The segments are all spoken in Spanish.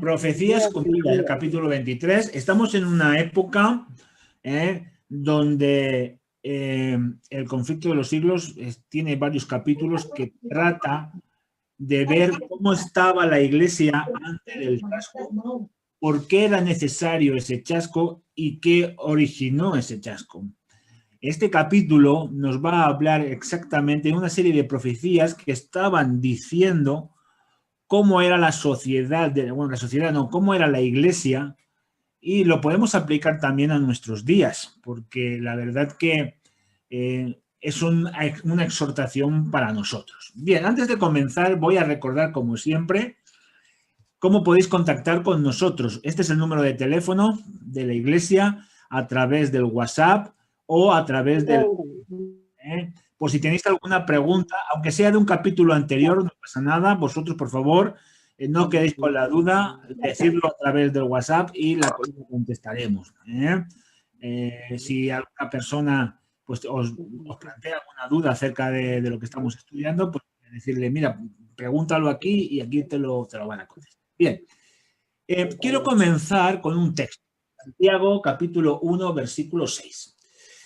Profecías cumplidas, el capítulo 23. Estamos en una época donde el conflicto de los siglos tiene varios capítulos que trata de ver cómo estaba la iglesia antes del chasco, por qué era necesario ese chasco y qué originó ese chasco. Este capítulo nos va a hablar exactamente de una serie de profecías que estaban diciendo cómo era la sociedad, bueno, la sociedad no, cómo era la iglesia, y lo podemos aplicar también a nuestros días, porque la verdad que es una exhortación para nosotros. Bien, antes de comenzar voy a recordar, como siempre, cómo podéis contactar con nosotros. Este es el número de teléfono de la iglesia a través del WhatsApp o a través del... Por si tenéis alguna pregunta, aunque sea de un capítulo anterior, no pasa nada. Vosotros, por favor, no quedéis con la duda, decidlo a través del WhatsApp y la contestaremos. Si alguna persona pues, os plantea alguna duda acerca de lo que estamos estudiando, pues decirle, mira, pregúntalo aquí y aquí te lo van a contestar. Bien, quiero comenzar con un texto. Santiago, capítulo 1, versículo 6.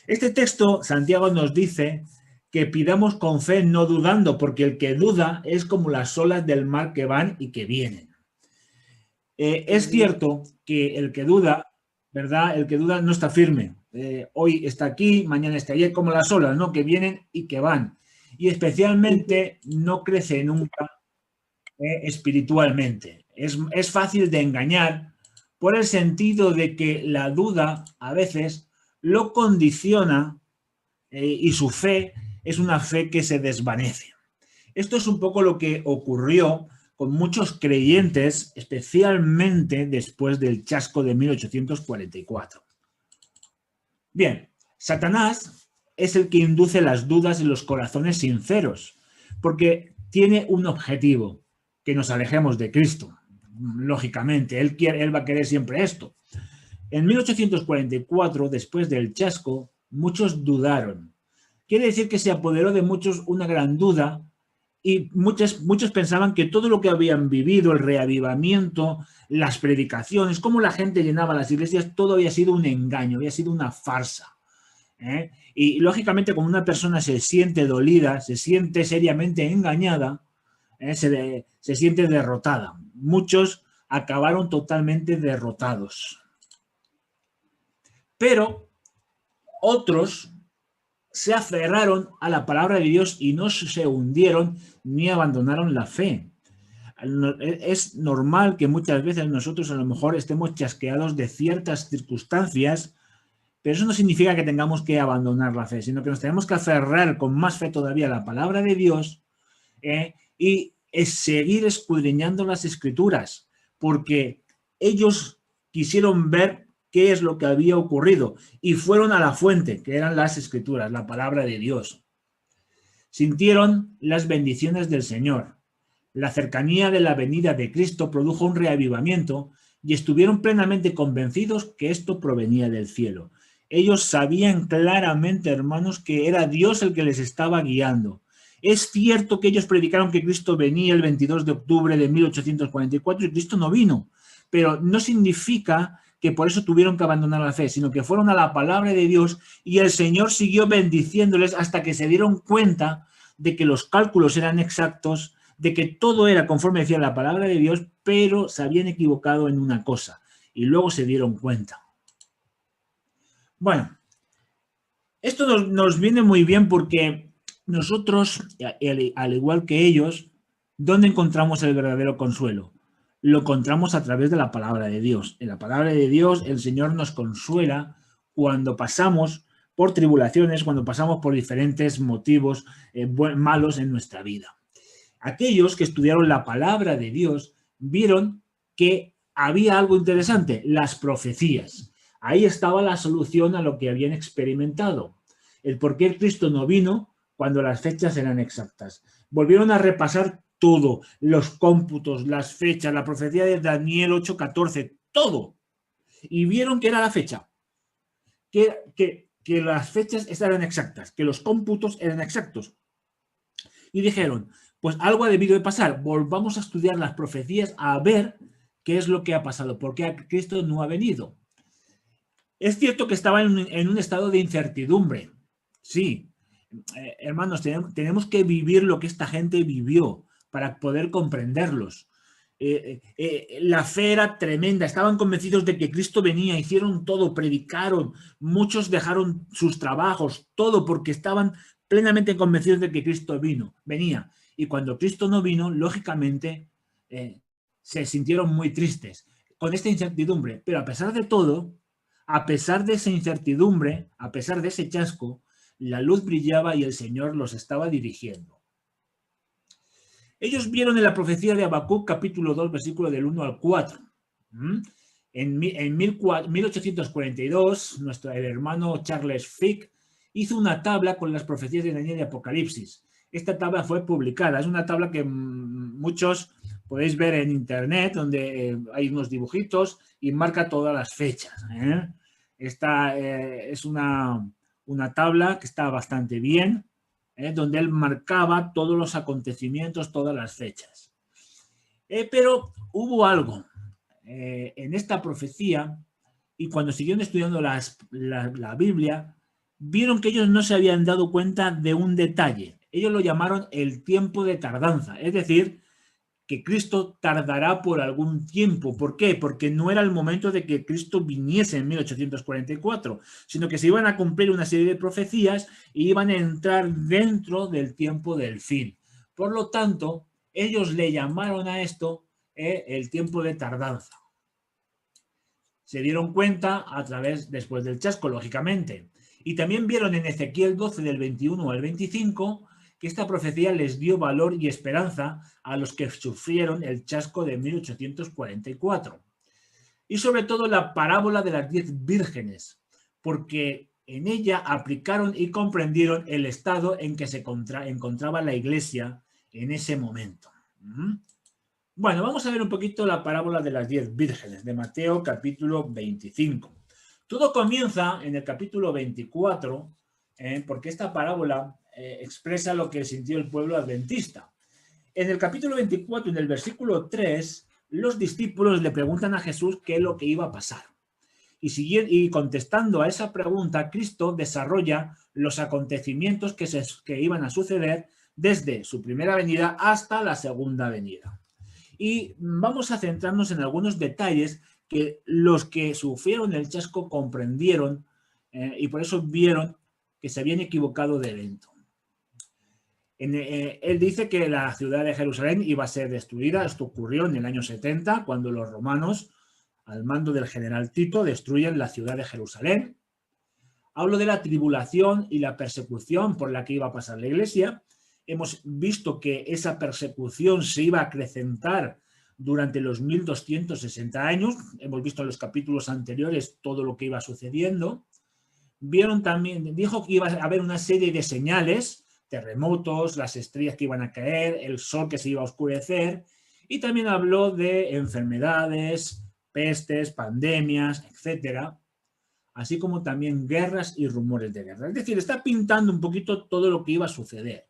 Este texto, Santiago nos dice que pidamos con fe no dudando, porque el que duda es como las olas del mar que van y que vienen. Es cierto que el que duda, ¿verdad? El que duda no está firme. Hoy está aquí, mañana está allí, como las olas, ¿no? Que vienen y que van. Y especialmente no crece nunca espiritualmente. Es fácil de engañar por el sentido de que la duda a veces lo condiciona y su fe es una fe que se desvanece. Esto es un poco lo que ocurrió con muchos creyentes, especialmente después del chasco de 1844. Bien, Satanás es el que induce las dudas en los corazones sinceros, porque tiene un objetivo, que nos alejemos de Cristo. Lógicamente, él va a querer siempre esto. En 1844, después del chasco, muchos dudaron. Quiere decir que se apoderó de muchos una gran duda y muchos pensaban que todo lo que habían vivido, el reavivamiento, las predicaciones, cómo la gente llenaba las iglesias, todo había sido un engaño, había sido una farsa. Y lógicamente, como una persona se siente dolida, se siente seriamente engañada, se siente derrotada. Muchos acabaron totalmente derrotados. Pero otros se aferraron a la palabra de Dios y no se hundieron ni abandonaron la fe. Es normal que muchas veces nosotros a lo mejor estemos chasqueados de ciertas circunstancias, pero eso no significa que tengamos que abandonar la fe, sino que nos tenemos que aferrar con más fe todavía a la palabra de Dios y seguir escudriñando las escrituras, porque ellos quisieron ver qué es lo que había ocurrido y fueron a la fuente, que eran las escrituras, la palabra de Dios. Sintieron las bendiciones del Señor. La cercanía de la venida de Cristo produjo un reavivamiento y estuvieron plenamente convencidos que esto provenía del cielo. Ellos sabían claramente, hermanos, que era Dios el que les estaba guiando. Es cierto que ellos predicaron que Cristo venía el 22 de octubre de 1844 y Cristo no vino, pero no significa que por eso tuvieron que abandonar la fe, sino que fueron a la palabra de Dios y el Señor siguió bendiciéndoles hasta que se dieron cuenta de que los cálculos eran exactos, de que todo era conforme decía la palabra de Dios, pero se habían equivocado en una cosa y luego se dieron cuenta. Bueno, esto nos viene muy bien porque nosotros, al igual que ellos, ¿dónde encontramos el verdadero consuelo? Lo encontramos a través de la palabra de Dios. En la palabra de Dios el Señor nos consuela cuando pasamos por tribulaciones, cuando pasamos por diferentes motivos malos en nuestra vida. Aquellos que estudiaron la palabra de Dios vieron que había algo interesante, las profecías. Ahí estaba la solución a lo que habían experimentado. El por qué Cristo no vino cuando las fechas eran exactas. Volvieron a repasar todo, los cómputos, las fechas, la profecía de Daniel 8:14, todo. Y vieron que era la fecha, que las fechas eran exactas, que los cómputos eran exactos. Y dijeron, pues algo ha debido de pasar, volvamos a estudiar las profecías a ver ¿Qué es lo que ha pasado? ¿Por qué Cristo no ha venido? Es cierto que estaba en un estado de incertidumbre. Sí, hermanos, tenemos que vivir lo que esta gente vivió para poder comprenderlos. La fe era tremenda, estaban convencidos de que Cristo venía, hicieron todo, predicaron, muchos dejaron sus trabajos, todo porque estaban plenamente convencidos de que Cristo venía. Y cuando Cristo no vino, lógicamente se sintieron muy tristes con esta incertidumbre. Pero a pesar de todo, a pesar de esa incertidumbre, a pesar de ese chasco, la luz brillaba y el Señor los estaba dirigiendo. Ellos vieron en la profecía de Habacuc, capítulo 2, versículo del 1 al 4. En 1842, el hermano Charles Fick hizo una tabla con las profecías de Daniel y Apocalipsis. Esta tabla fue publicada. Es una tabla que muchos podéis ver en internet, donde hay unos dibujitos y marca todas las fechas. Esta es una tabla que está bastante bien, donde él marcaba todos los acontecimientos, todas las fechas. Pero hubo algo en esta profecía, y cuando siguieron estudiando la Biblia, vieron que ellos no se habían dado cuenta de un detalle. Ellos lo llamaron el tiempo de tardanza, es decir, que Cristo tardará por algún tiempo. ¿Por qué? Porque no era el momento de que Cristo viniese en 1844, sino que se iban a cumplir una serie de profecías y iban a entrar dentro del tiempo del fin. Por lo tanto, ellos le llamaron a esto el tiempo de tardanza. Se dieron cuenta después del chasco, lógicamente. Y también vieron en Ezequiel 12, del 21 al 25, que esta profecía les dio valor y esperanza a los que sufrieron el chasco de 1844. Y sobre todo la parábola de las 10 vírgenes, porque en ella aplicaron y comprendieron el estado en que se encontraba la iglesia en ese momento. Bueno, vamos a ver un poquito la parábola de las 10 vírgenes de Mateo capítulo 25. Todo comienza en el capítulo 24, porque esta parábola expresa lo que sintió el pueblo adventista. En el capítulo 24, en el versículo 3, los discípulos le preguntan a Jesús qué es lo que iba a pasar. Y contestando a esa pregunta, Cristo desarrolla los acontecimientos que iban a suceder desde su primera venida hasta la segunda venida. Y vamos a centrarnos en algunos detalles que los que sufrieron el chasco comprendieron y por eso vieron que se habían equivocado de evento. Él dice que la ciudad de Jerusalén iba a ser destruida. Esto ocurrió en el año 70, cuando los romanos, al mando del general Tito, destruyen la ciudad de Jerusalén. Hablo de la tribulación y la persecución por la que iba a pasar la iglesia. Hemos visto que esa persecución se iba a acrecentar durante los 1260 años. Hemos visto en los capítulos anteriores todo lo que iba sucediendo. Vieron también, dijo que iba a haber una serie de señales, terremotos, las estrellas que iban a caer, el sol que se iba a oscurecer, y también habló de enfermedades, pestes, pandemias, etcétera, así como también guerras y rumores de guerra. Es decir, está pintando un poquito todo lo que iba a suceder.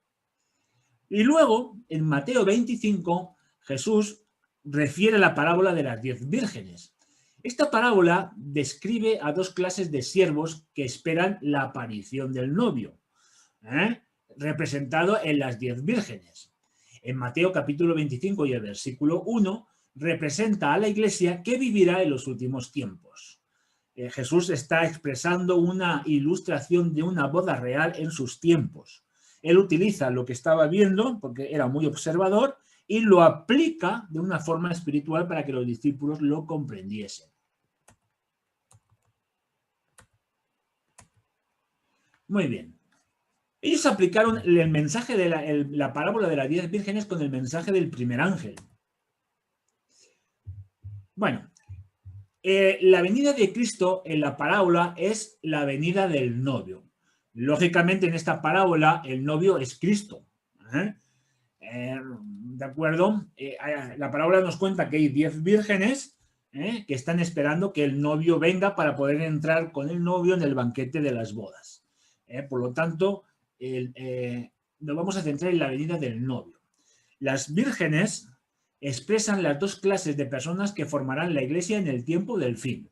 Y luego, en Mateo 25, Jesús refiere la parábola de las 10 vírgenes. Esta parábola describe a dos clases de siervos que esperan la aparición del novio, representado en las 10 vírgenes. En Mateo capítulo 25 y el versículo 1 representa a la iglesia que vivirá en los últimos tiempos. Jesús está expresando una ilustración de una boda real en sus tiempos. Él utiliza lo que estaba viendo, porque era muy observador, y lo aplica de una forma espiritual para que los discípulos lo comprendiesen. Muy bien. Ellos aplicaron el mensaje de la parábola de las 10 vírgenes con el mensaje del primer ángel. Bueno, la venida de Cristo en la parábola es la venida del novio. Lógicamente, en esta parábola, el novio es Cristo. ¿De acuerdo? La parábola nos cuenta que hay 10 vírgenes que están esperando que el novio venga para poder entrar con el novio en el banquete de las bodas. Por lo tanto, nos vamos a centrar en la venida del novio. Las vírgenes expresan las dos clases de personas que formarán la Iglesia en el tiempo del fin.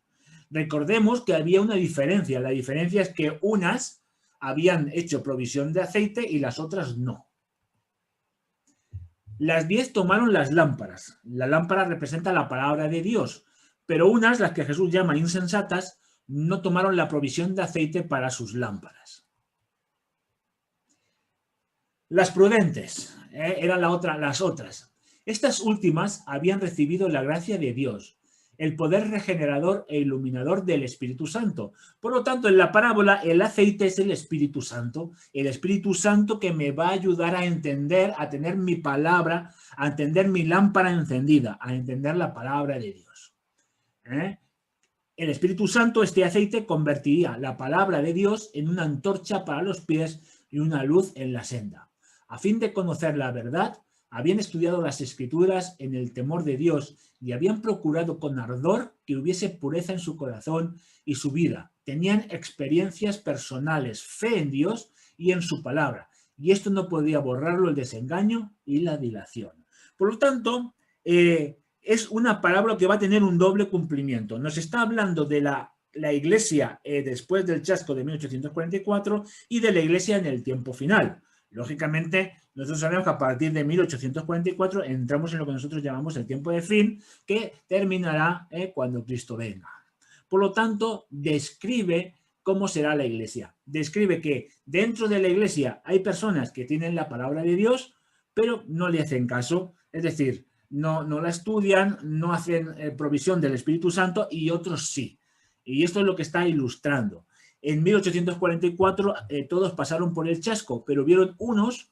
Recordemos que había una diferencia. La diferencia es que unas habían hecho provisión de aceite y las otras no. Las 10 tomaron las lámparas. La lámpara representa la palabra de Dios, pero unas, las que Jesús llama insensatas, no tomaron la provisión de aceite para sus lámparas. Las prudentes eran las otras. Estas últimas habían recibido la gracia de Dios, el poder regenerador e iluminador del Espíritu Santo. Por lo tanto, en la parábola, el aceite es el Espíritu Santo que me va a ayudar a entender, a tener mi palabra, a entender mi lámpara encendida, a entender la palabra de Dios. El Espíritu Santo, este aceite, convertiría la palabra de Dios en una antorcha para los pies y una luz en la senda. A fin de conocer la verdad, habían estudiado las Escrituras en el temor de Dios y habían procurado con ardor que hubiese pureza en su corazón y su vida. Tenían experiencias personales, fe en Dios y en su palabra. Y esto no podía borrarlo el desengaño y la dilación. Por lo tanto, es una parábola que va a tener un doble cumplimiento. Nos está hablando de la Iglesia después del chasco de 1844 y de la Iglesia en el tiempo final. Lógicamente, nosotros sabemos que a partir de 1844 entramos en lo que nosotros llamamos el tiempo de fin, que terminará cuando Cristo venga. Por lo tanto, describe cómo será la Iglesia. Describe que dentro de la Iglesia hay personas que tienen la palabra de Dios, pero no le hacen caso, es decir, no la estudian, no hacen provisión del Espíritu Santo y otros sí. Y esto es lo que está ilustrando. En 1844 todos pasaron por el chasco, pero vieron unos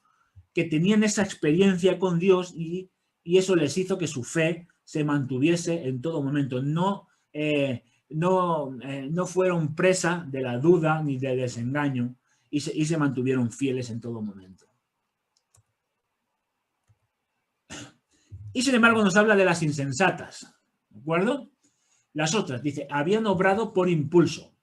que tenían esa experiencia con Dios y eso les hizo que su fe se mantuviese en todo momento. No fueron presa de la duda ni del desengaño y se mantuvieron fieles en todo momento. Y sin embargo nos habla de las insensatas, ¿de acuerdo? Las otras, dice, habían obrado por impulso.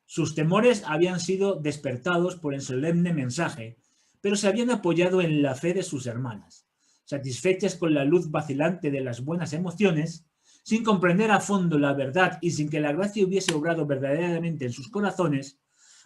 Sus temores habían sido despertados por el solemne mensaje, pero se habían apoyado en la fe de sus hermanas. Satisfechas con la luz vacilante de las buenas emociones, sin comprender a fondo la verdad y sin que la gracia hubiese obrado verdaderamente en sus corazones,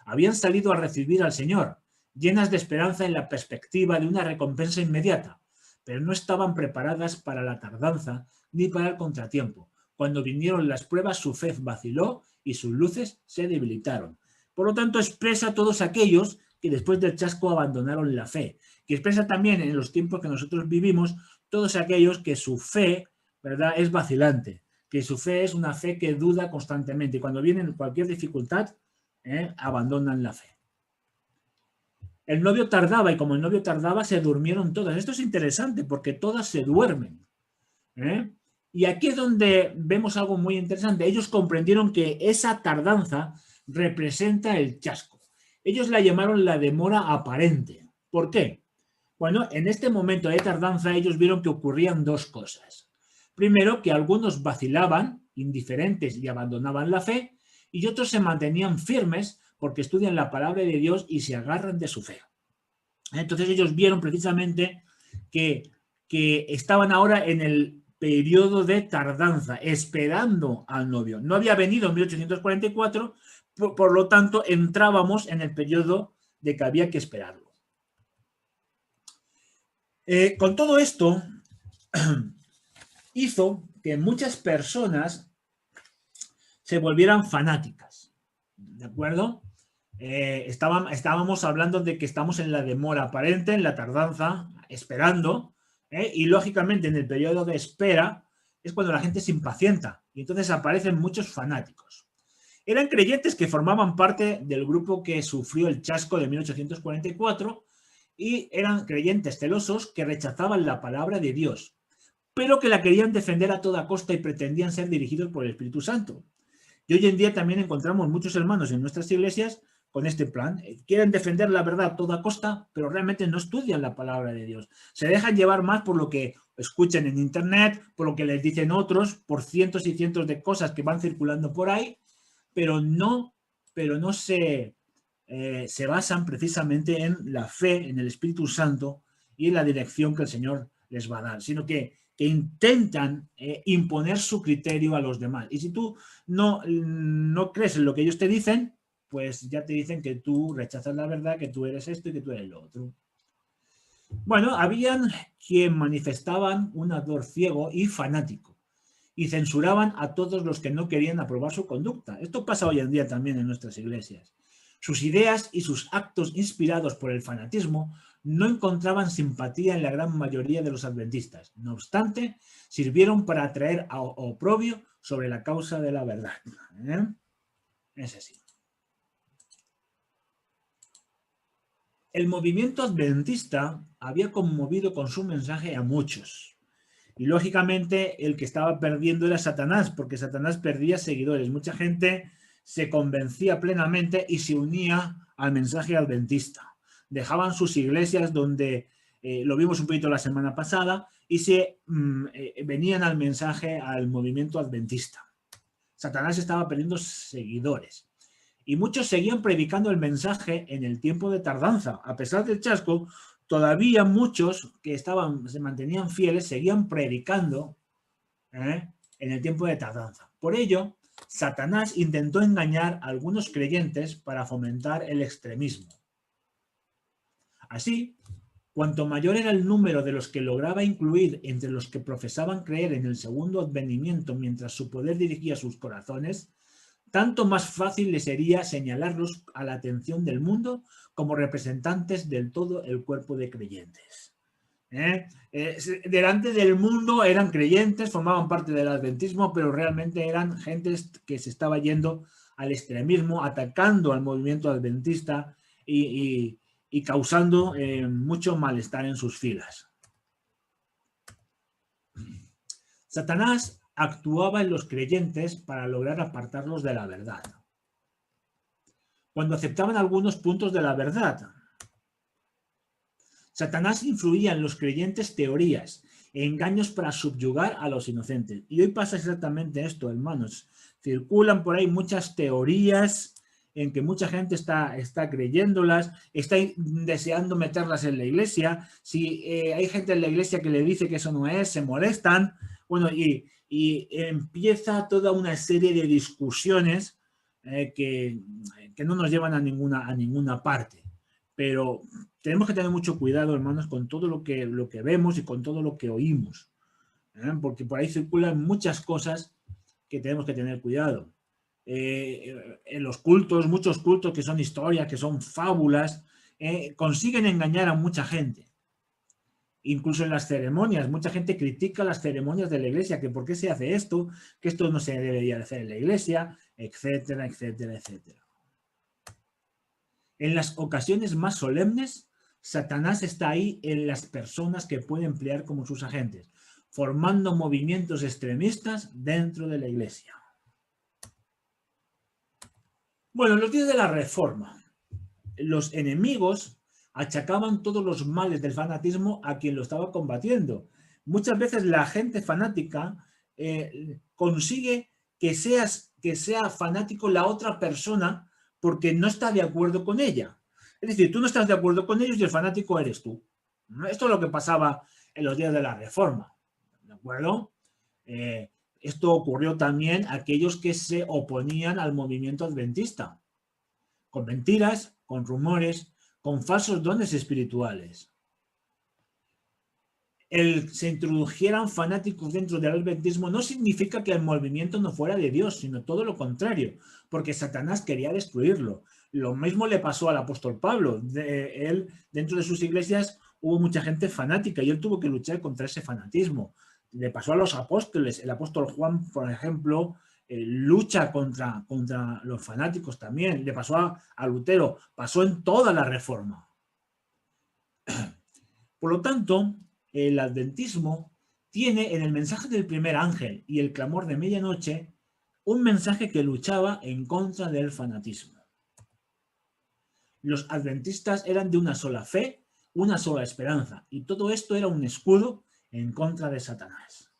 habían salido a recibir al Señor, llenas de esperanza en la perspectiva de una recompensa inmediata, pero no estaban preparadas para la tardanza ni para el contratiempo. Cuando vinieron las pruebas, su fe vaciló y sus luces se debilitaron. Por lo tanto, expresa a todos aquellos que después del chasco abandonaron la fe, que expresa también en los tiempos que nosotros vivimos todos aquellos que su fe, ¿verdad?, es vacilante, que su fe es una fe que duda constantemente y cuando viene cualquier dificultad, abandonan la fe. El novio tardaba y como el novio tardaba se durmieron todas. Esto es interesante porque todas se duermen. Y aquí es donde vemos algo muy interesante. Ellos comprendieron que esa tardanza representa el chasco. Ellos la llamaron la demora aparente. ¿Por qué? Bueno, en este momento de tardanza ellos vieron que ocurrían dos cosas. Primero, que algunos vacilaban, indiferentes y abandonaban la fe, y otros se mantenían firmes porque estudian la palabra de Dios y se agarran de su fe. Entonces ellos vieron precisamente que estaban ahora en el periodo de tardanza, esperando al novio. No había venido en 1844, por lo tanto entrábamos en el periodo de que había que esperarlo. Con todo esto hizo que muchas personas se volvieran fanáticas, ¿de acuerdo? Estábamos hablando de que estamos en la demora aparente, en la tardanza, esperando, y lógicamente en el periodo de espera es cuando la gente se impacienta y entonces aparecen muchos fanáticos. Eran creyentes que formaban parte del grupo que sufrió el chasco de 1844 y eran creyentes celosos que rechazaban la palabra de Dios, pero que la querían defender a toda costa y pretendían ser dirigidos por el Espíritu Santo. Y hoy en día también encontramos muchos hermanos en nuestras iglesias con este plan. Quieren defender la verdad a toda costa, pero realmente no estudian la palabra de Dios. Se dejan llevar más por lo que escuchan en internet, por lo que les dicen otros, por cientos y cientos de cosas que van circulando por ahí, pero no se basan precisamente en la fe, en el Espíritu Santo y en la dirección que el Señor les va a dar, sino que que intentan imponer su criterio a los demás. Y si tú no crees en lo que ellos te dicen, pues ya te dicen que tú rechazas la verdad, que tú eres esto y que tú eres lo otro. Bueno, habían quien manifestaban un ardor ciego y fanático y censuraban a todos los que no querían aprobar su conducta. Esto pasa hoy en día también en nuestras iglesias. Sus ideas y sus actos inspirados por el fanatismo no encontraban simpatía en la gran mayoría de los adventistas. No obstante, sirvieron para atraer a oprobio sobre la causa de la verdad. Es así. El movimiento adventista había conmovido con su mensaje a muchos. Y lógicamente el que estaba perdiendo era Satanás, porque Satanás perdía seguidores. Mucha gente se convencía plenamente y se unía al mensaje adventista. Dejaban sus iglesias donde lo vimos un poquito la semana pasada y se venían al mensaje, al movimiento adventista. Satanás estaba perdiendo seguidores. Y muchos seguían predicando el mensaje en el tiempo de tardanza. A pesar del chasco, todavía muchos que se mantenían fieles seguían predicando en el tiempo de tardanza. Por ello, Satanás intentó engañar a algunos creyentes para fomentar el extremismo. Así, cuanto mayor era el número de los que lograba incluir entre los que profesaban creer en el segundo advenimiento mientras su poder dirigía sus corazones, tanto más fácil le sería señalarlos a la atención del mundo como representantes del todo el cuerpo de creyentes. Delante del mundo eran creyentes, formaban parte del adventismo, pero realmente eran gente que se estaba yendo al extremismo, atacando al movimiento adventista y causando mucho malestar en sus filas. Satanás actuaba en los creyentes para lograr apartarlos de la verdad. Cuando aceptaban algunos puntos de la verdad, Satanás influía en los creyentes teorías e engaños para subyugar a los inocentes. Y hoy pasa exactamente esto, hermanos. Circulan por ahí muchas teorías en que mucha gente está creyéndolas, está deseando meterlas en la iglesia. Si hay gente en la iglesia que le dice que eso no es, se molestan. Bueno, y empieza toda una serie de discusiones que no nos llevan a ninguna parte. Pero tenemos que tener mucho cuidado, hermanos, con todo lo que vemos y con todo lo que oímos, porque por ahí circulan muchas cosas que tenemos que tener cuidado. En los cultos, muchos cultos que son historias, que son fábulas, consiguen engañar a mucha gente. Incluso en las ceremonias, mucha gente critica las ceremonias de la iglesia, que por qué se hace esto, que esto no se debería hacer en la iglesia, etcétera, etcétera, etcétera. En las ocasiones más solemnes, Satanás está ahí en las personas que puede emplear como sus agentes, formando movimientos extremistas dentro de la iglesia. Bueno, en los días de la Reforma, los enemigos achacaban todos los males del fanatismo a quien lo estaba combatiendo. Muchas veces la gente fanática consigue que sea fanático la otra persona porque no está de acuerdo con ella. Es decir, tú no estás de acuerdo con ellos y el fanático eres tú. Esto es lo que pasaba en los días de la Reforma. ¿De acuerdo? Esto ocurrió también a aquellos que se oponían al movimiento adventista, con mentiras, con rumores, con falsos dones espirituales. Se introdujeran fanáticos dentro del adventismo no significa que el movimiento no fuera de Dios, sino todo lo contrario, porque Satanás quería destruirlo. Lo mismo le pasó al apóstol Pablo. Él, dentro de sus iglesias, hubo mucha gente fanática y él tuvo que luchar contra ese fanatismo. Le pasó a los apóstoles. El apóstol Juan, por ejemplo, lucha contra los fanáticos también. Le pasó a Lutero. Pasó en toda la Reforma. Por lo tanto, el adventismo tiene en el mensaje del primer ángel y el clamor de medianoche un mensaje que luchaba en contra del fanatismo. Los adventistas eran de una sola fe, una sola esperanza, y todo esto era un escudo en contra de Satanás.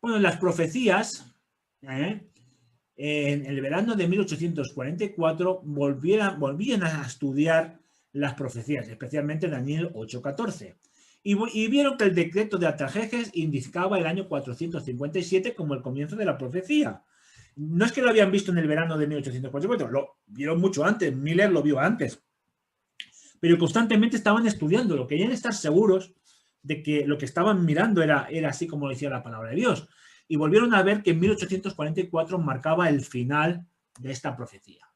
Bueno, las profecías, en el verano de 1844 volvían a estudiar las profecías, especialmente Daniel 8:14. y vieron que el decreto de Artajerjes indicaba el año 457 como el comienzo de la profecía. No es que lo habían visto en el verano de 1844, lo vieron mucho antes, Miller lo vio antes, pero constantemente estaban estudiándolo, querían estar seguros de que lo que estaban mirando era así como decía la palabra de Dios. Y volvieron a ver que en 1844 marcaba el final de esta profecía.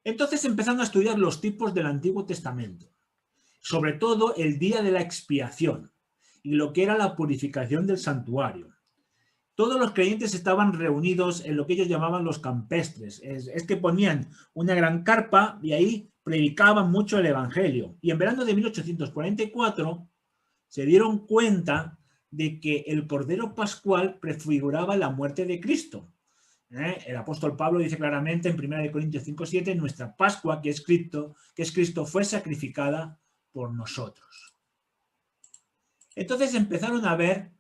Entonces empezaron a estudiar los tipos del Antiguo Testamento, sobre todo el día de la expiación y lo que era la purificación del santuario. Todos los creyentes estaban reunidos en lo que ellos llamaban los campestres. Es que ponían una gran carpa y ahí predicaban mucho el evangelio. Y en verano de 1844 se dieron cuenta de que el Cordero Pascual prefiguraba la muerte de Cristo. El apóstol Pablo dice claramente en 1 Corintios 5:7, nuestra Pascua, que es Cristo, fue sacrificada por nosotros. Entonces empezaron a ver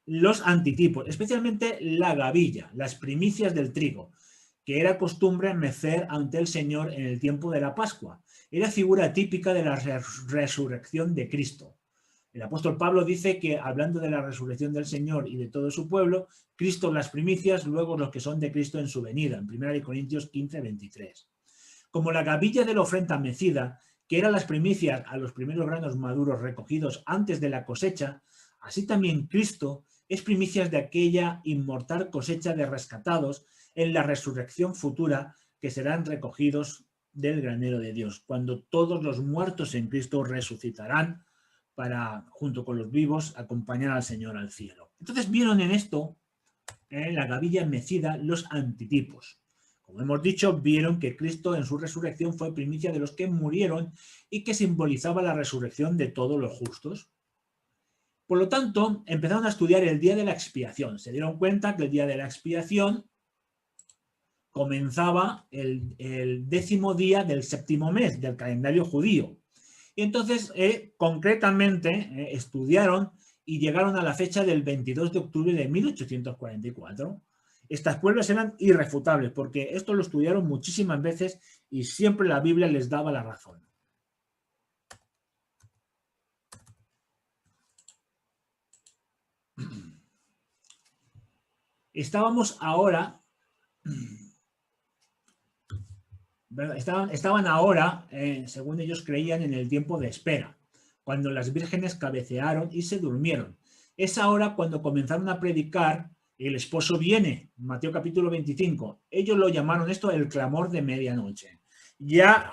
los antitipos, especialmente la gavilla, las primicias del trigo, que era costumbre mecer ante el Señor en el tiempo de la Pascua. Era figura típica de la resurrección de Cristo. El apóstol Pablo dice que, hablando de la resurrección del Señor y de todo su pueblo, Cristo las primicias, luego los que son de Cristo en su venida, en 1 Corintios 15:23. Como la gavilla de la ofrenda mecida, que eran las primicias a los primeros granos maduros recogidos antes de la cosecha, así también Cristo es primicias de aquella inmortal cosecha de rescatados en la resurrección futura que serán recogidos del granero de Dios, cuando todos los muertos en Cristo resucitarán para, junto con los vivos, acompañar al Señor al cielo. Entonces vieron en esto, en la gavilla mecida, los antitipos. Como hemos dicho, vieron que Cristo en su resurrección fue primicia de los que murieron y que simbolizaba la resurrección de todos los justos. Por lo tanto, empezaron a estudiar el día de la expiación. Se dieron cuenta que el día de la expiación comenzaba el 10º día del 7º mes del calendario judío. Y entonces, concretamente, estudiaron y llegaron a la fecha del 22 de octubre de 1844. Estas pruebas eran irrefutables porque esto lo estudiaron muchísimas veces y siempre la Biblia les daba la razón. Estaban ahora, según ellos creían, en el tiempo de espera, cuando las vírgenes cabecearon y se durmieron. Es ahora cuando comenzaron a predicar el esposo viene, Mateo capítulo 25. Ellos lo llamaron esto el clamor de medianoche. Ya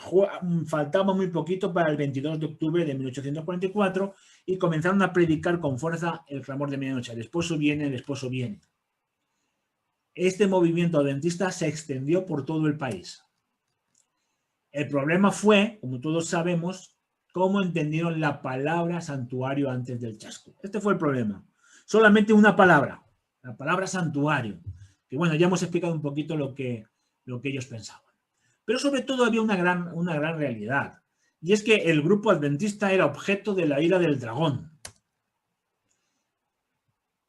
faltaba muy poquito para el 22 de octubre de 1844 y comenzaron a predicar con fuerza el clamor de medianoche. El esposo viene, el esposo viene. Este movimiento adventista se extendió por todo el país. El problema fue, como todos sabemos, cómo entendieron la palabra santuario antes del chasco. Este fue el problema. Solamente una palabra, la palabra santuario, que bueno, ya hemos explicado un poquito lo que ellos pensaban. Pero sobre todo había una gran realidad, y es que el grupo adventista era objeto de la ira del dragón.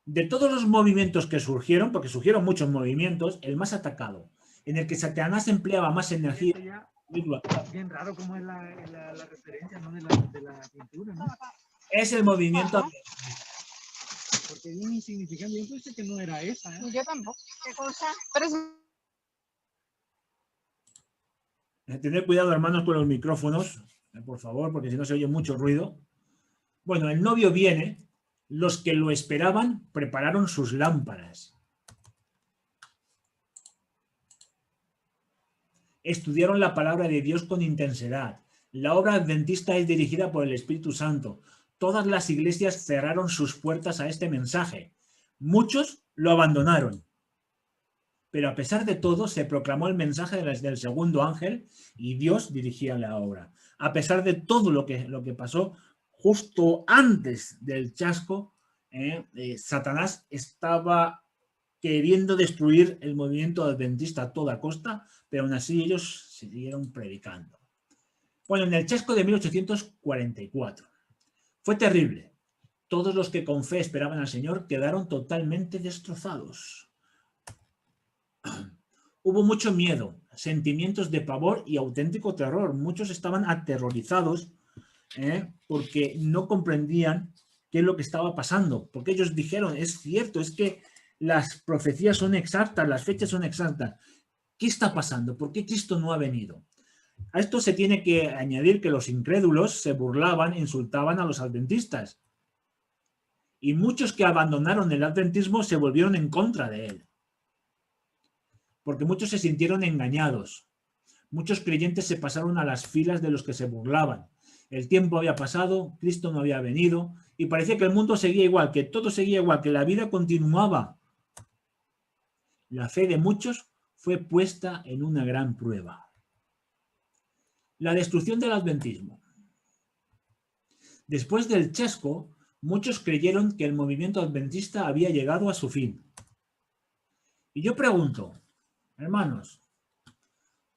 De todos los movimientos que surgieron, porque surgieron muchos movimientos, el más atacado, en el que Satanás empleaba más energía. Bien raro cómo es la referencia, ¿no? de la pintura, ¿no? Es el movimiento. Porque es bien insignificante. Yo pensé que no era esa. Yo tampoco. ¿Qué cosa? Pero es... Tener cuidado, hermanos, con los micrófonos, por favor, porque si no se oye mucho ruido. Bueno, el novio viene. Los que lo esperaban prepararon sus lámparas. Estudiaron la palabra de Dios con intensidad. La obra adventista es dirigida por el Espíritu Santo. Todas las iglesias cerraron sus puertas a este mensaje. Muchos lo abandonaron. Pero a pesar de todo, se proclamó el mensaje del segundo ángel y Dios dirigía la obra. A pesar de todo lo que pasó, justo antes del chasco, Satanás estaba queriendo destruir el movimiento adventista a toda costa, pero aún así ellos siguieron predicando. Bueno, en el chasco de 1844 fue terrible. Todos los que con fe esperaban al Señor quedaron totalmente destrozados. Hubo mucho miedo, sentimientos de pavor y auténtico terror. Muchos estaban aterrorizados porque no comprendían qué es lo que estaba pasando, porque ellos dijeron, es cierto, es que las profecías son exactas, las fechas son exactas. ¿Qué está pasando? ¿Por qué Cristo no ha venido? A esto se tiene que añadir que los incrédulos se burlaban, insultaban a los adventistas. Y muchos que abandonaron el adventismo se volvieron en contra de él. Porque muchos se sintieron engañados. Muchos creyentes se pasaron a las filas de los que se burlaban. El tiempo había pasado, Cristo no había venido y parecía que el mundo seguía igual, que todo seguía igual, que la vida continuaba. La fe de muchos fue puesta en una gran prueba. La destrucción del adventismo. Después del chasco, muchos creyeron que el movimiento adventista había llegado a su fin. Y yo pregunto, hermanos,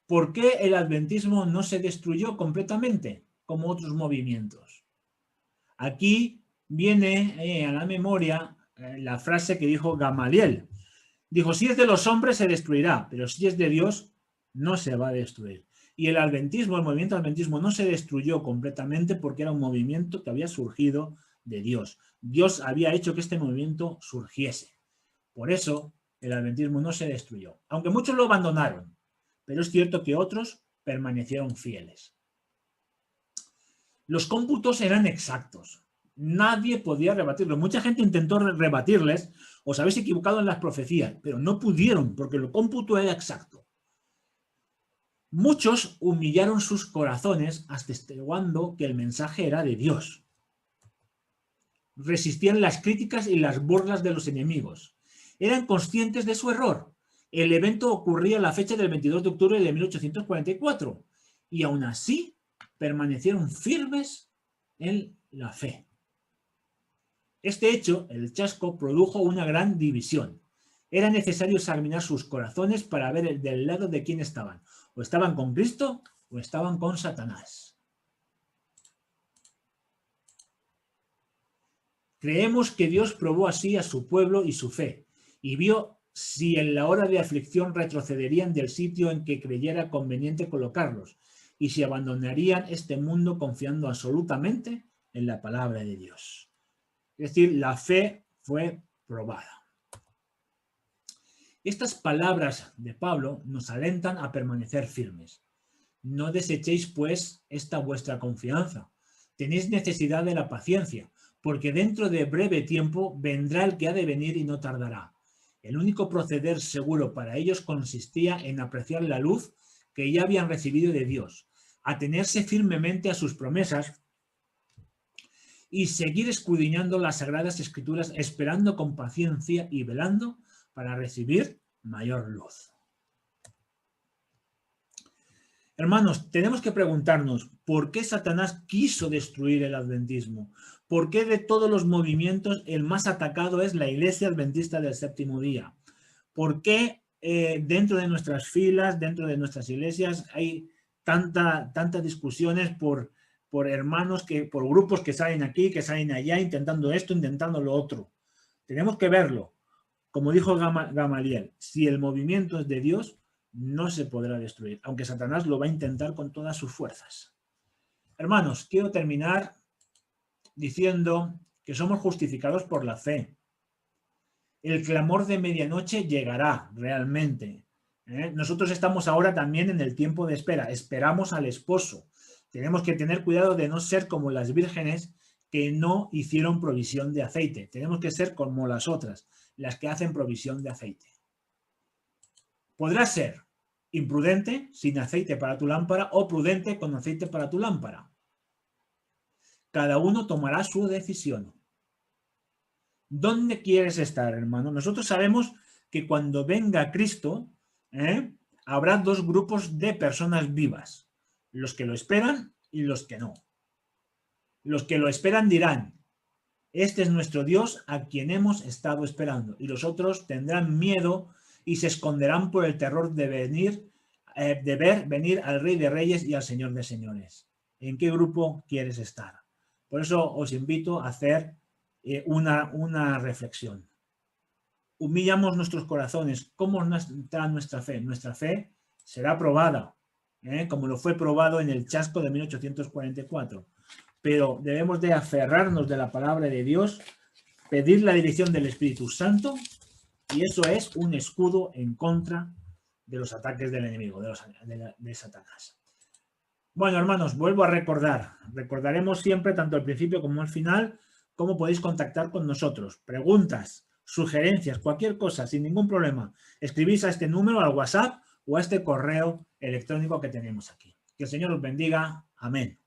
¿por qué el adventismo no se destruyó completamente como otros movimientos? Aquí viene a la memoria la frase que dijo Gamaliel. Dijo, si es de los hombres se destruirá, pero si es de Dios no se va a destruir. Y el adventismo, el movimiento adventismo no se destruyó completamente porque era un movimiento que había surgido de Dios. Dios había hecho que este movimiento surgiese. Por eso el adventismo no se destruyó. Aunque muchos lo abandonaron, pero es cierto que otros permanecieron fieles. Los cómputos eran exactos. Nadie podía rebatirlos. Mucha gente intentó rebatirles, os habéis equivocado en las profecías, pero no pudieron porque el cómputo era exacto. Muchos humillaron sus corazones atestiguando que el mensaje era de Dios. Resistían las críticas y las burlas de los enemigos. Eran conscientes de su error. El evento ocurría a la fecha del 22 de octubre de 1844 y aún así permanecieron firmes en la fe. Este hecho, el chasco, produjo una gran división. Era necesario examinar sus corazones para ver del lado de quién estaban. O estaban con Cristo o estaban con Satanás. Creemos que Dios probó así a su pueblo y su fe, y vio si en la hora de aflicción retrocederían del sitio en que creyera conveniente colocarlos, y si abandonarían este mundo confiando absolutamente en la palabra de Dios. Es decir, la fe fue probada. Estas palabras de Pablo nos alentan a permanecer firmes. No desechéis, pues, esta vuestra confianza. Tenéis necesidad de la paciencia, porque dentro de breve tiempo vendrá el que ha de venir y no tardará. El único proceder seguro para ellos consistía en apreciar la luz que ya habían recibido de Dios, atenerse firmemente a sus promesas y seguir escudriñando las Sagradas Escrituras, esperando con paciencia y velando para recibir mayor luz. Hermanos, tenemos que preguntarnos ¿por qué Satanás quiso destruir el adventismo? ¿Por qué de todos los movimientos el más atacado es la Iglesia Adventista del Séptimo Día? ¿Por qué dentro de nuestras filas, dentro de nuestras iglesias hay tantas discusiones por hermanos, por grupos que salen aquí, que salen allá, intentando esto, intentando lo otro? Tenemos que verlo. Como dijo Gamaliel, si el movimiento es de Dios, no se podrá destruir, aunque Satanás lo va a intentar con todas sus fuerzas. Hermanos, quiero terminar diciendo que somos justificados por la fe. El clamor de medianoche llegará realmente. Nosotros estamos ahora también en el tiempo de espera. Esperamos al esposo. Tenemos que tener cuidado de no ser como las vírgenes que no hicieron provisión de aceite. Tenemos que ser como las otras, las que hacen provisión de aceite. Podrás ser imprudente, sin aceite para tu lámpara, o prudente con aceite para tu lámpara. Cada uno tomará su decisión. ¿Dónde quieres estar, hermano? Nosotros sabemos que cuando venga Cristo, habrá dos grupos de personas vivas. Los que lo esperan y los que no. Los que lo esperan dirán, este es nuestro Dios a quien hemos estado esperando. Y los otros tendrán miedo y se esconderán por el terror de ver venir al Rey de Reyes y al Señor de Señores. ¿En qué grupo quieres estar? Por eso os invito a hacer una reflexión. Humillamos nuestros corazones. ¿Cómo está nuestra fe? Nuestra fe será probada, como lo fue probado en el chasco de 1844. pero debemos de aferrarnos de la palabra de Dios, pedir la dirección del Espíritu Santo, y eso es un escudo en contra de los ataques del enemigo, de Satanás. Bueno, hermanos, vuelvo a recordaremos siempre, tanto al principio como al final, cómo podéis contactar con nosotros. Preguntas, sugerencias, cualquier cosa, sin ningún problema. Escribís a este número, al WhatsApp o a este correo electrónico que tenemos aquí. Que el Señor os bendiga. Amén.